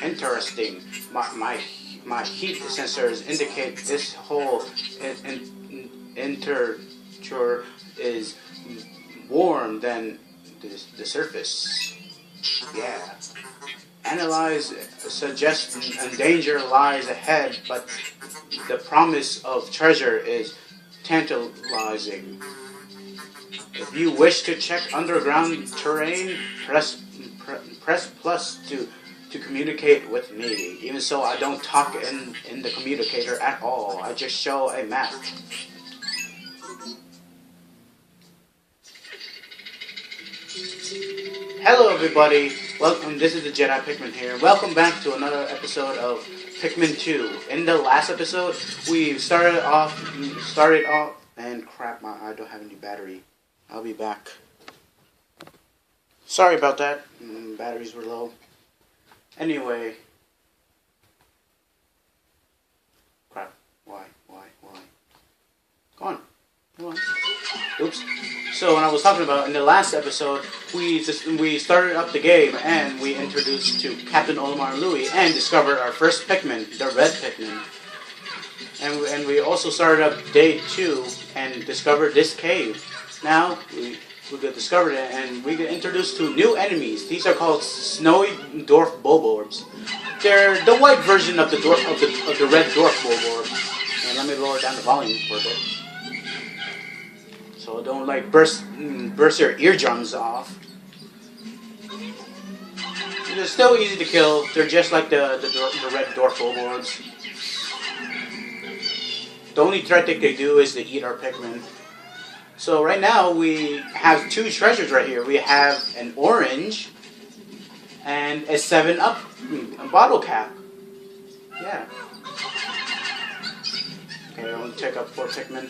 interesting. My heat sensors indicate this whole temperature is warm than the surface. Yeah. Analyze suggests danger lies ahead, but the promise of treasure is tantalizing. If you wish to check underground terrain, press plus to communicate with me. Even so, I don't talk in the communicator at all. I just show a map. Hello everybody, welcome, this is the Jedi Pikmin here. Welcome back to another episode of Pikmin 2. In the last episode, we started off, and crap, I don't have any battery. I'll be back. Sorry about that, batteries were low. Anyway. Crap, why? Come on. Oops. So when I was talking about in the last episode, we started up the game and we introduced to Captain Olimar and Louie and discovered our first Pikmin, the red Pikmin. And we also started up day 2 and discovered this cave. Now we discovered it and we get introduced to new enemies. These are called snowy dwarf bulborbs. They're the white version of the red dwarf bulborb. And let me lower down the volume for a bit. So don't like burst your eardrums off. They're still easy to kill. They're just like the red dwarf bulborbs. The only threat that they do is to eat our Pikmin. So right now we have 2 treasures right here. We have an orange and a 7-Up bottle cap. Yeah. Okay, I'm gonna take up 4 Pikmin.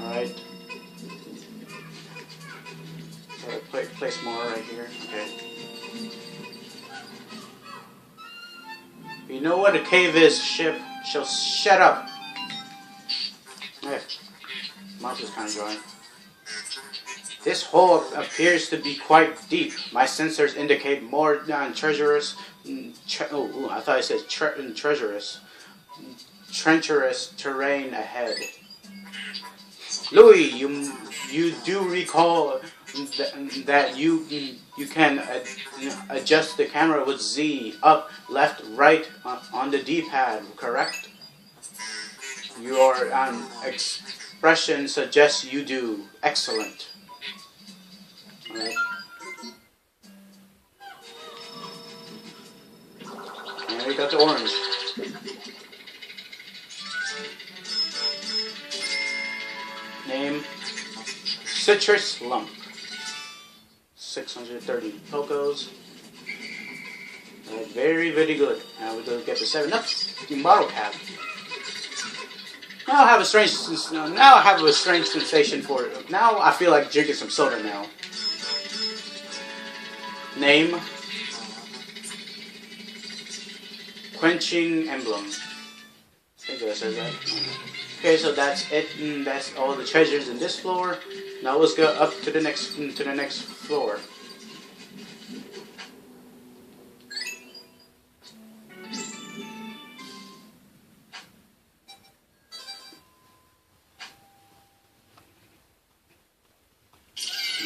Alright. So place more right here. Okay. You know what a cave is, ship. Shut up. Okay. Mouth is kind of dry. This hole appears to be quite deep. My sensors indicate more treacherous. I thought it said treacherous. Treacherous terrain ahead. Louie, you do recall that you can adjust the camera with Z, up, left, right on the D-pad, correct? Your expression suggests you do. Excellent. Alright. And we got the orange. Name, Citrus Lump. 630 Pokos. Very, very good. Now we go get the 7-Up bottle cap. Now I have a strange sensation for it. Now I feel like drinking some soda now. Name, Quenching Emblem. I think that says that. Okay, so that's it. That's all the treasures in this floor. Now let's go up to the next floor.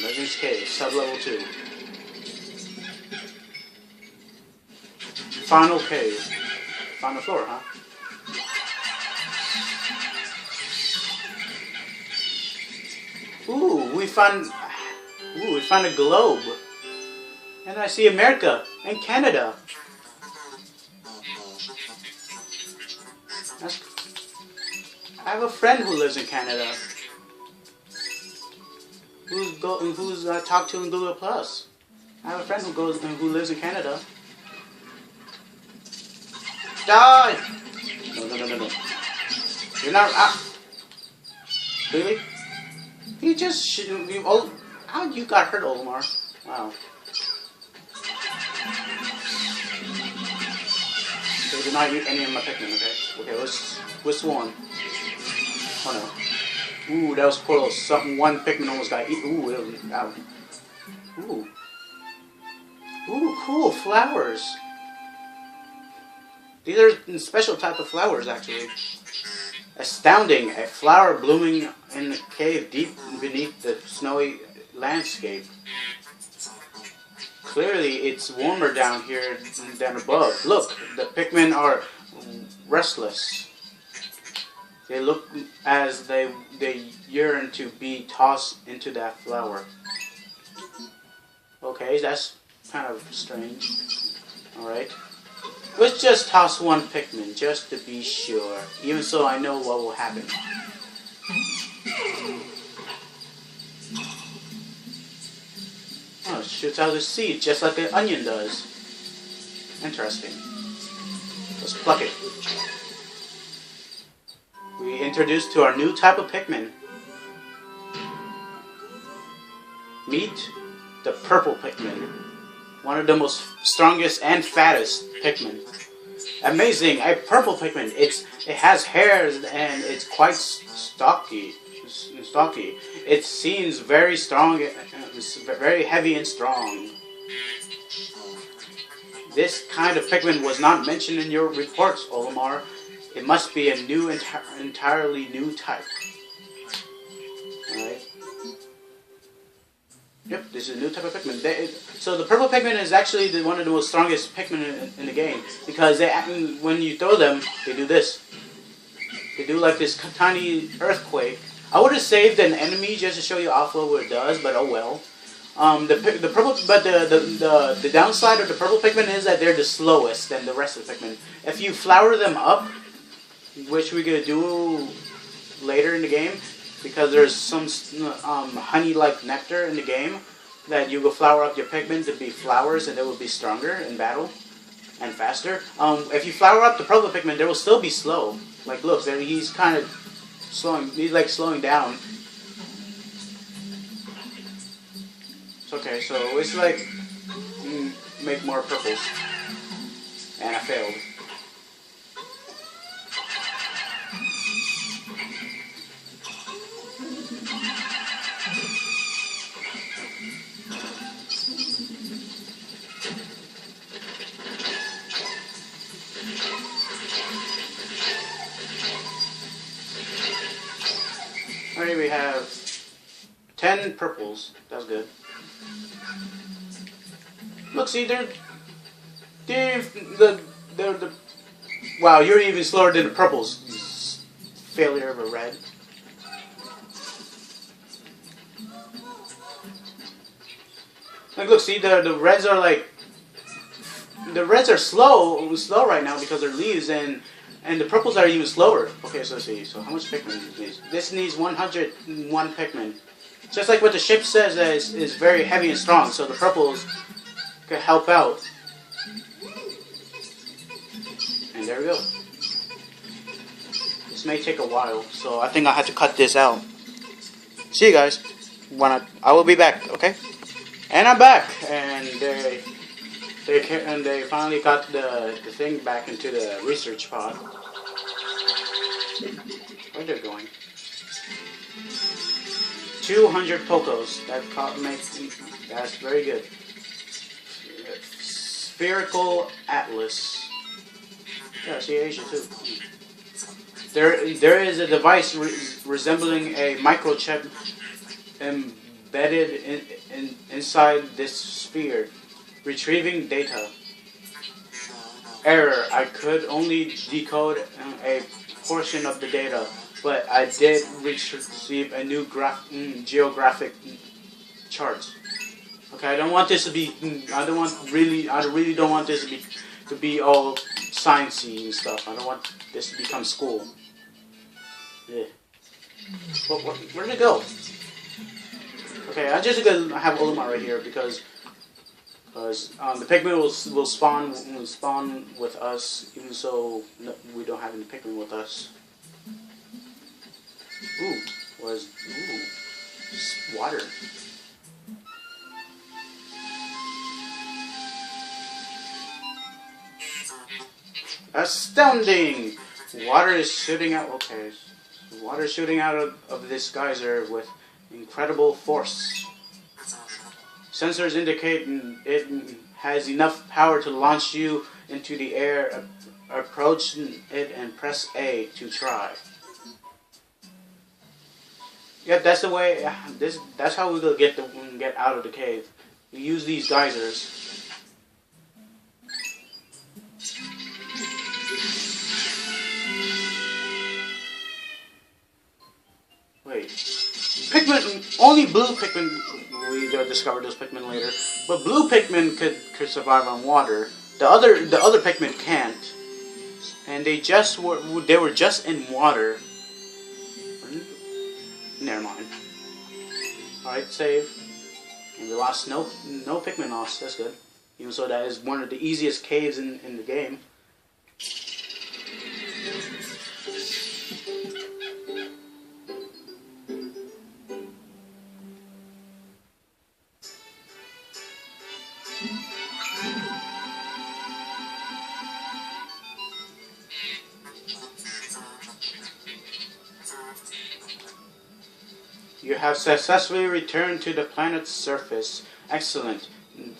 Legends Cave, sub-level 2. Final cave. Final floor, huh? Ooh, we found a globe. And I see America and Canada. I have a friend who lives in Canada. Who's talked to in Google Plus. I have a friend who lives in Canada. Die! No. You're not really? He just how you got hurt, Olimar? Wow. So do not eat any of my Pikmin, okay? Okay, which one? Oh no. Ooh, that was close. Something, one Pikmin almost got eaten. Ooh, it was, ow. Ooh. Ooh, cool, flowers. These are special type of flowers, actually. Astounding, a flower blooming in the cave deep beneath the snowy landscape. Clearly, it's warmer down here than above. Look, the Pikmin are restless. They look as they yearn to be tossed into that flower. Okay, that's kind of strange. Alright. Let's just toss one Pikmin, just to be sure. Even so, I know what will happen. Oh, it shoots out the seed, just like an onion does. Interesting. Let's pluck it. We introduced to our new type of Pikmin. Meet the purple Pikmin. One of the most strongest and fattest Pikmin. Amazing, a purple Pikmin. It has hairs and it's quite stocky. It seems very strong, very heavy and strong. This kind of Pikmin was not mentioned in your reports, Olimar. It must be a new, entirely new type. Alright. Yep, this is a new type of Pikmin. So the purple Pikmin is actually one of the most strongest Pikmin in the game. Because when you throw them, they do this. They do like this tiny earthquake. I would have saved an enemy just to show you off what it does, but oh well. The downside of the purple Pikmin is that they're the slowest than the rest of the Pikmin. If you flower them up, which we're gonna do later in the game, because there's some honey-like nectar in the game that you will flower up your Pikmin to be flowers, and they will be stronger in battle and faster. If you flower up the purple Pikmin, they will still be slow. Like, look, he's kind of slowing. He's like slowing down. Okay, so it's like make more purples, and I failed. Alright, we have 10 purples. That's good. Look, see, they're wow, you're even slower than the purples. Failure of a red. Like, look, see, the reds are like, the reds are slow right now because they're leaves, and the purples are even slower. Okay, so let's see. So how much Pikmin does this? This needs 101 Pikmin. Just like what the ship says is very heavy and strong, so the purples could help out. And there we go. This may take a while, so I think I have to cut this out. See you guys. I will be back, okay? And I'm back, and they finally got the thing back into the research pod. Where they're going? 200 Pokos. That's very good. Spherical Atlas. Yeah, see Asia too. There is a device resembling a microchip embedded inside this sphere, retrieving data. Error. I could only decode a portion of the data, but I did receive a new geographic chart. Okay, I don't want this to be. I really don't want this to be all sciencey and stuff. I don't want this to become school. Yeah. Where did it go? Okay, I'm just gonna have Olimar right here because the Pikmin will spawn with us, even so we don't have any Pikmin with us. Water. Astounding! Water is shooting out. Okay. Water shooting out of this geyser with incredible force. Sensors indicate it has enough power to launch you into the air. Approach it and press A to try. Yep, that's the way. That's how we will get out of the cave. We use these geysers. Wait, Pikmin. Only blue Pikmin. We discovered those Pikmin later, but blue Pikmin could survive on water. The other Pikmin can't, and they were just in water. Never mind. Alright, save. And we lost no Pikmin lost. That's good. Even so, that is one of the easiest caves in the game. You have successfully returned to the planet's surface. Excellent. I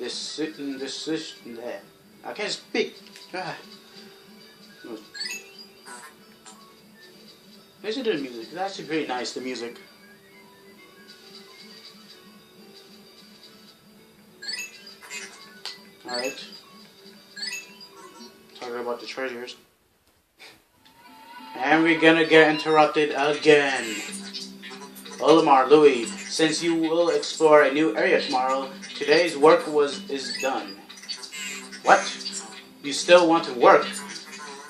can't speak. Listen to the music. It's actually pretty nice, the music. Alright. Talking about the treasures. And we're gonna get interrupted again. Olimar, Louis, since you will explore a new area tomorrow, today's work is done. What? You still want to work?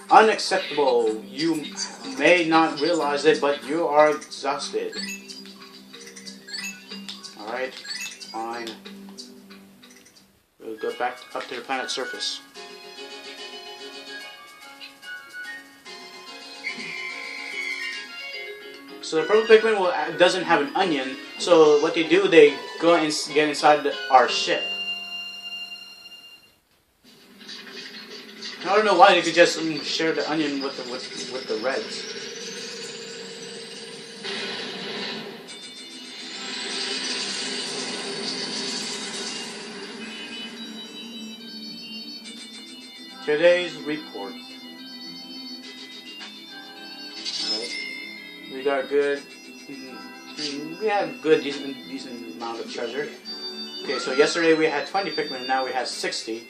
Unacceptable. You may not realize it, but you are exhausted. Alright, fine. We'll go back up to the planet's surface. So the purple Pikmin doesn't have an onion, so what they do, they go and get inside our ship. I don't know why they could just share the onion with the reds. Today's report. Alright. We got good. We have good, decent amount of treasure. Okay, so yesterday we had 20 Pikmin, and now we have 60.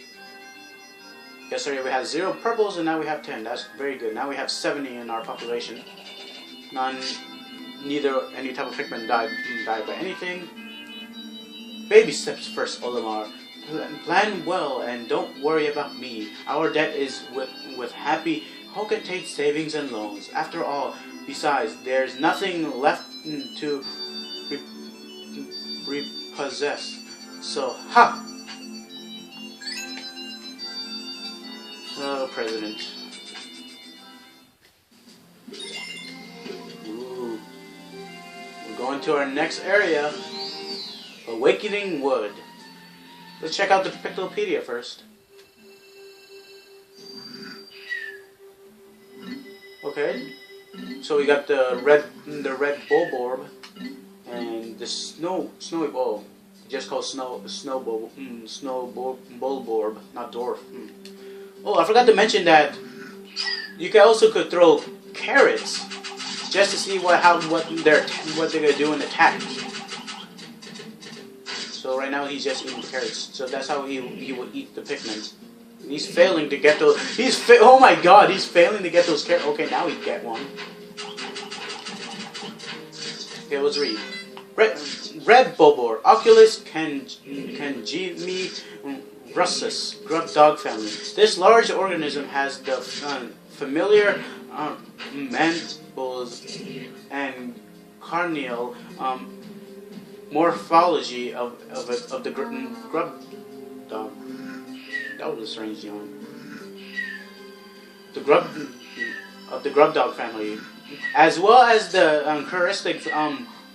Yesterday we had 0 purples, and now we have 10. That's very good. Now we have 70 in our population. Neither any type of Pikmin died by anything. Baby steps first, Olimar. Plan well and don't worry about me. Our debt is with happy Hokatate savings and loans. After all, besides, there's nothing left to repossess. So, ha! Oh, President. Ooh. We're going to our next area. Awakening Wood. Let's check out the Pictopedia first. Okay. So we got the red Bulborb and the snowy bull, just called Bulborb, not dwarf. Oh, I forgot to mention that you could throw carrots just to see what they're gonna do in attack. So right now he's just eating carrots. So that's how he would eat the Pikmin. He's failing to get those. Oh my God! He's failing to get those carrots. Okay, now he get one. Okay, let's read. Red Bulbor, Oculus Cangemi Russus, grub dog family. This large organism has the familiar mandibles and carnial morphology of the grub dog. That was a strange yawn. The grub dog family, as well as the characteristic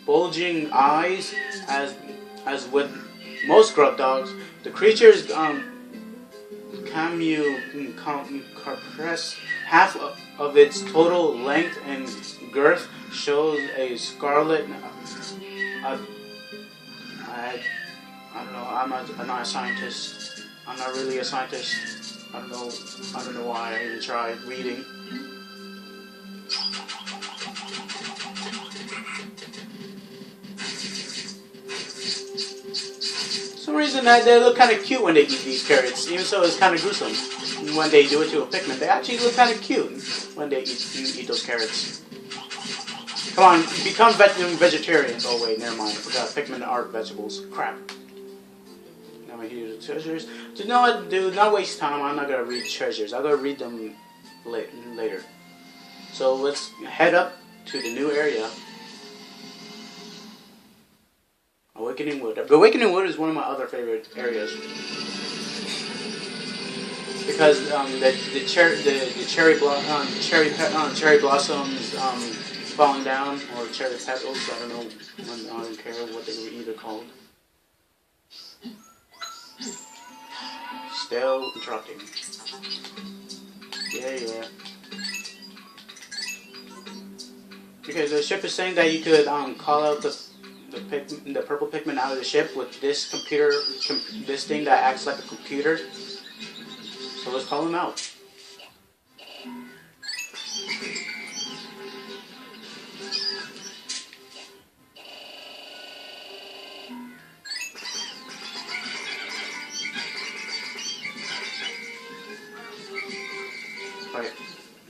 bulging eyes, as with most grub dogs. The creatures compress half of its total length and girth shows a scarlet. I don't know. I'm not a scientist. I'm not really a scientist. I don't know why I even tried reading. For some reason that they look kind of cute when they eat these carrots, even though it's kind of gruesome when they do it to a Pikmin. They actually look kind of cute when they eat those carrots. Come on, become vegetarians. Oh wait, never mind. I forgot Pikmin are vegetables. Crap. Now I hear the treasures. Do not waste time. I'm not gonna read treasures. I'm gonna read them later. So let's head up to the new area. Awakening Wood. Awakening Wood is one of my other favorite areas because the cherry blossoms falling down, or cherry petals. I don't know. I don't care what they were either called. Still interrupting. Yeah. Okay, the ship is saying that you could call out the purple Pikmin out of the ship with this this thing that acts like a computer. So let's call him out. Right.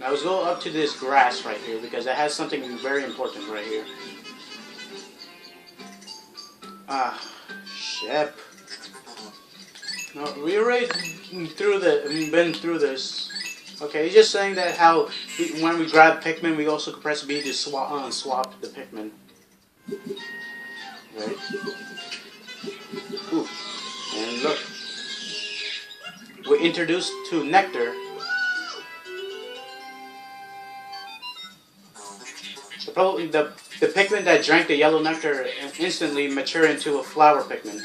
Now let's go up to this grass right here because it has something very important right here. Ship. No, we already been through this. Okay, he's just saying that how when we grab Pikmin, we also can press B to swap the Pikmin. Right. Ooh. And look, we're introduced to Nectar. The Pikmin that drank the yellow nectar instantly mature into a flower Pikmin.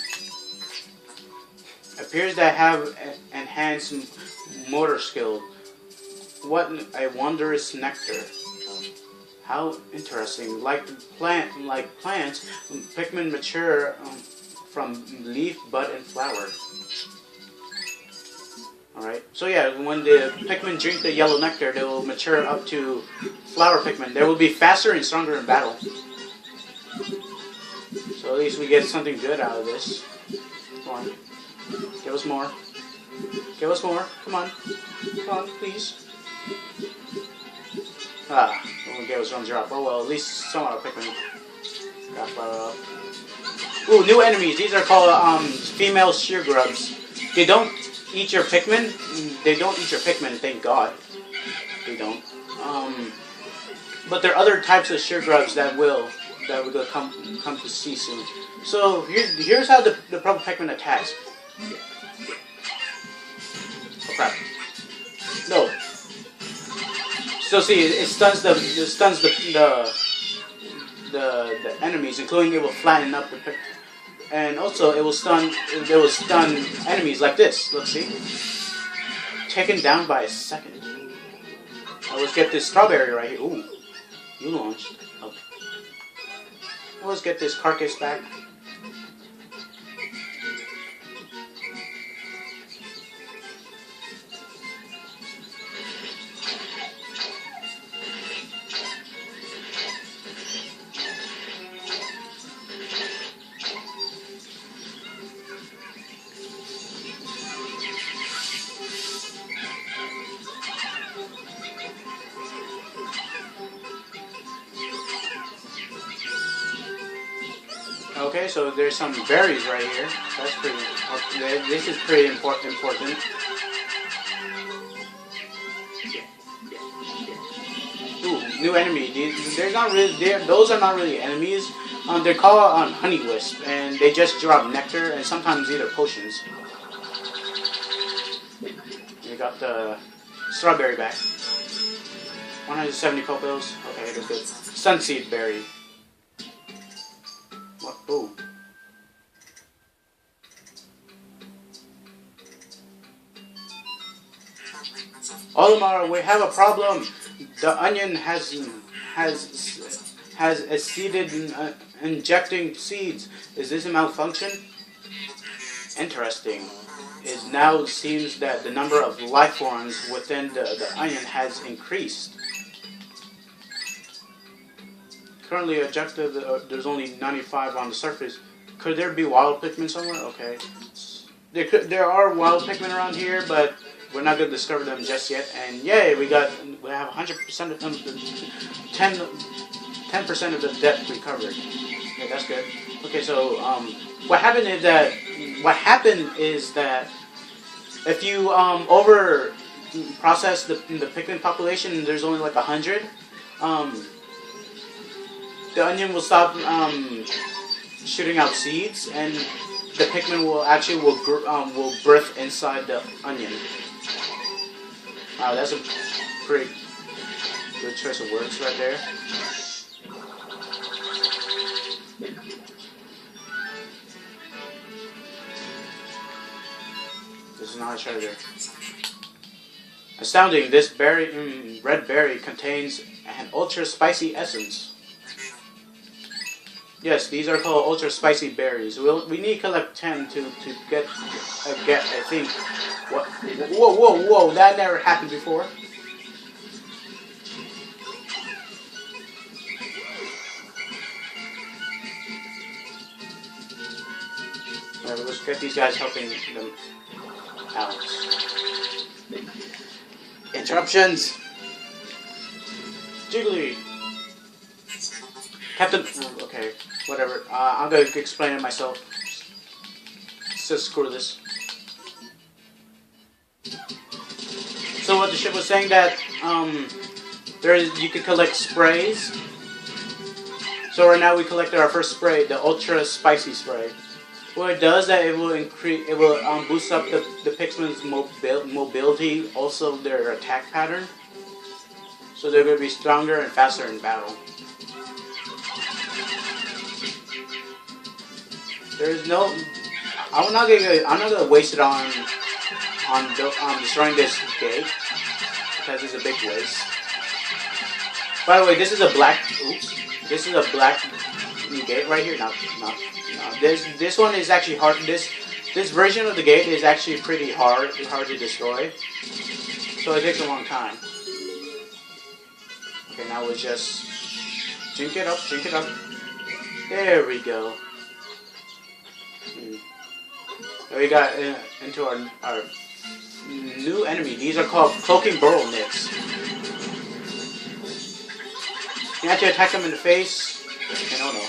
Appears to have enhanced motor skill. What a wondrous nectar! How interesting! Like plants, Pikmin mature from leaf, bud, and flower. Alright, so yeah, when the Pikmin drink the yellow nectar, they will mature up to flower Pikmin. They will be faster and stronger in battle. So at least we get something good out of this. Come on. Give us more. Give us more. Come on. Come on, please. Won't give us one drop. Oh well, at least some of our Pikmin got flower up. Ooh, new enemies. These are called female shear grubs. They don't eat your Pikmin. They don't eat your Pikmin, thank God. They don't. But there are other types of shear grubs that we'll come to see soon. So here's how the purple Pikmin attacks. Oh crap! No. So see, it stuns the enemies, including it will flatten up the Pikmin. And also, it will stun enemies like this. Let's see. Taken down by a second. Now let's get this strawberry right here. Ooh, you launched. Okay. Now let's get this carcass back. Okay, so there's some berries right here. That's pretty. This is pretty important. Ooh, new enemy. Those are not really enemies. They're called honey wisp, and they just drop nectar and sometimes either potions. We got the strawberry back. 170 pupils. Okay, that's good. Sunseed berry. What? Ooh. Olimar, we have a problem. The onion has seeded injecting seeds. Is this a malfunction? Interesting. It now seems that the number of life forms within the onion has increased. Currently objective, there's only 95 on the surface. Could there be wild Pikmin somewhere? Okay. There are wild Pikmin around here, but we're not going to discover them just yet. And yay, we have 100% of them, 10% of the depth recovered. Okay, that's good. Okay, so what happened is that if you over process the Pikmin population, there's only like 100. The onion will stop shooting out seeds, and the Pikmin will birth inside the onion. Wow, that's a pretty good choice of words right there. This is not a treasure. Astounding! This berry, red berry, contains an ultra spicy essence. Yes, these are called ultra spicy berries. We need to collect 10 to get I think what. Whoa! That never happened before. Let's get these guys helping them out. Interruptions. Jiggly. Captain. Okay, whatever. I'm gonna explain it myself. So screw this. So what the ship was saying that you can collect sprays. So right now we collected our first spray, the ultra spicy spray. What it does that it will boost up the Pikmin's mobility, also their attack pattern. So they're gonna be stronger and faster in battle. There's no. I'm not gonna waste it on destroying this gate because it's a big waste. By the way, this is a black. Oops. This is a black gate right here. No. This one is actually hard. This version of the gate is actually pretty hard to destroy. So it takes a long time. Okay, now we just drink it up. There we go. So we got into our new enemy. These are called cloaking burrow nits. You have to attack them in the face. And oh no.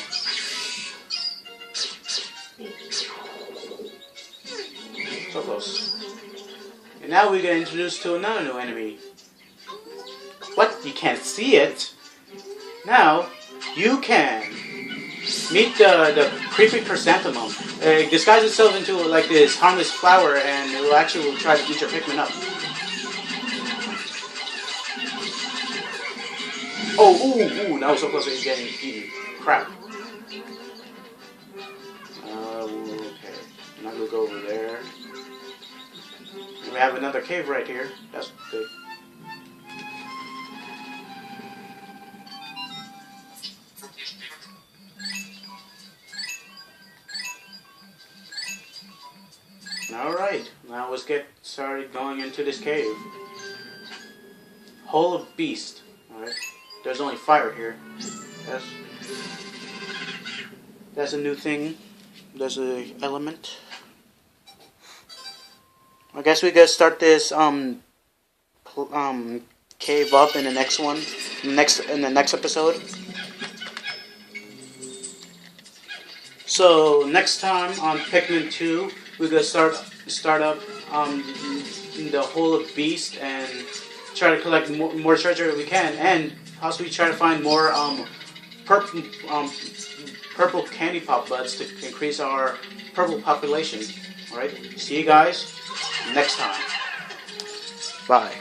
So close. And now we get introduced to another new enemy. What? You can't see it? Now, you can. Meet the creepy chrysanthemum. It disguises itself into like this harmless flower, and it will actually try to eat your Pikmin up. Oh, ooh, that was so close to getting eaten. Crap. Okay. I'm not gonna go over there. And we have another cave right here. That's good. Alright, now let's get started going into this cave. Hole of Beast. Alright, there's only fire here. That's a new thing. There's an element. I guess we gotta start this cave up in the next one, in the next episode. So next time on Pikmin 2, we're gonna start up the Hole of Beast and try to collect more treasure if we can, and possibly try to find more purple candy pop buds to increase our purple population. All right, see you guys next time. Bye.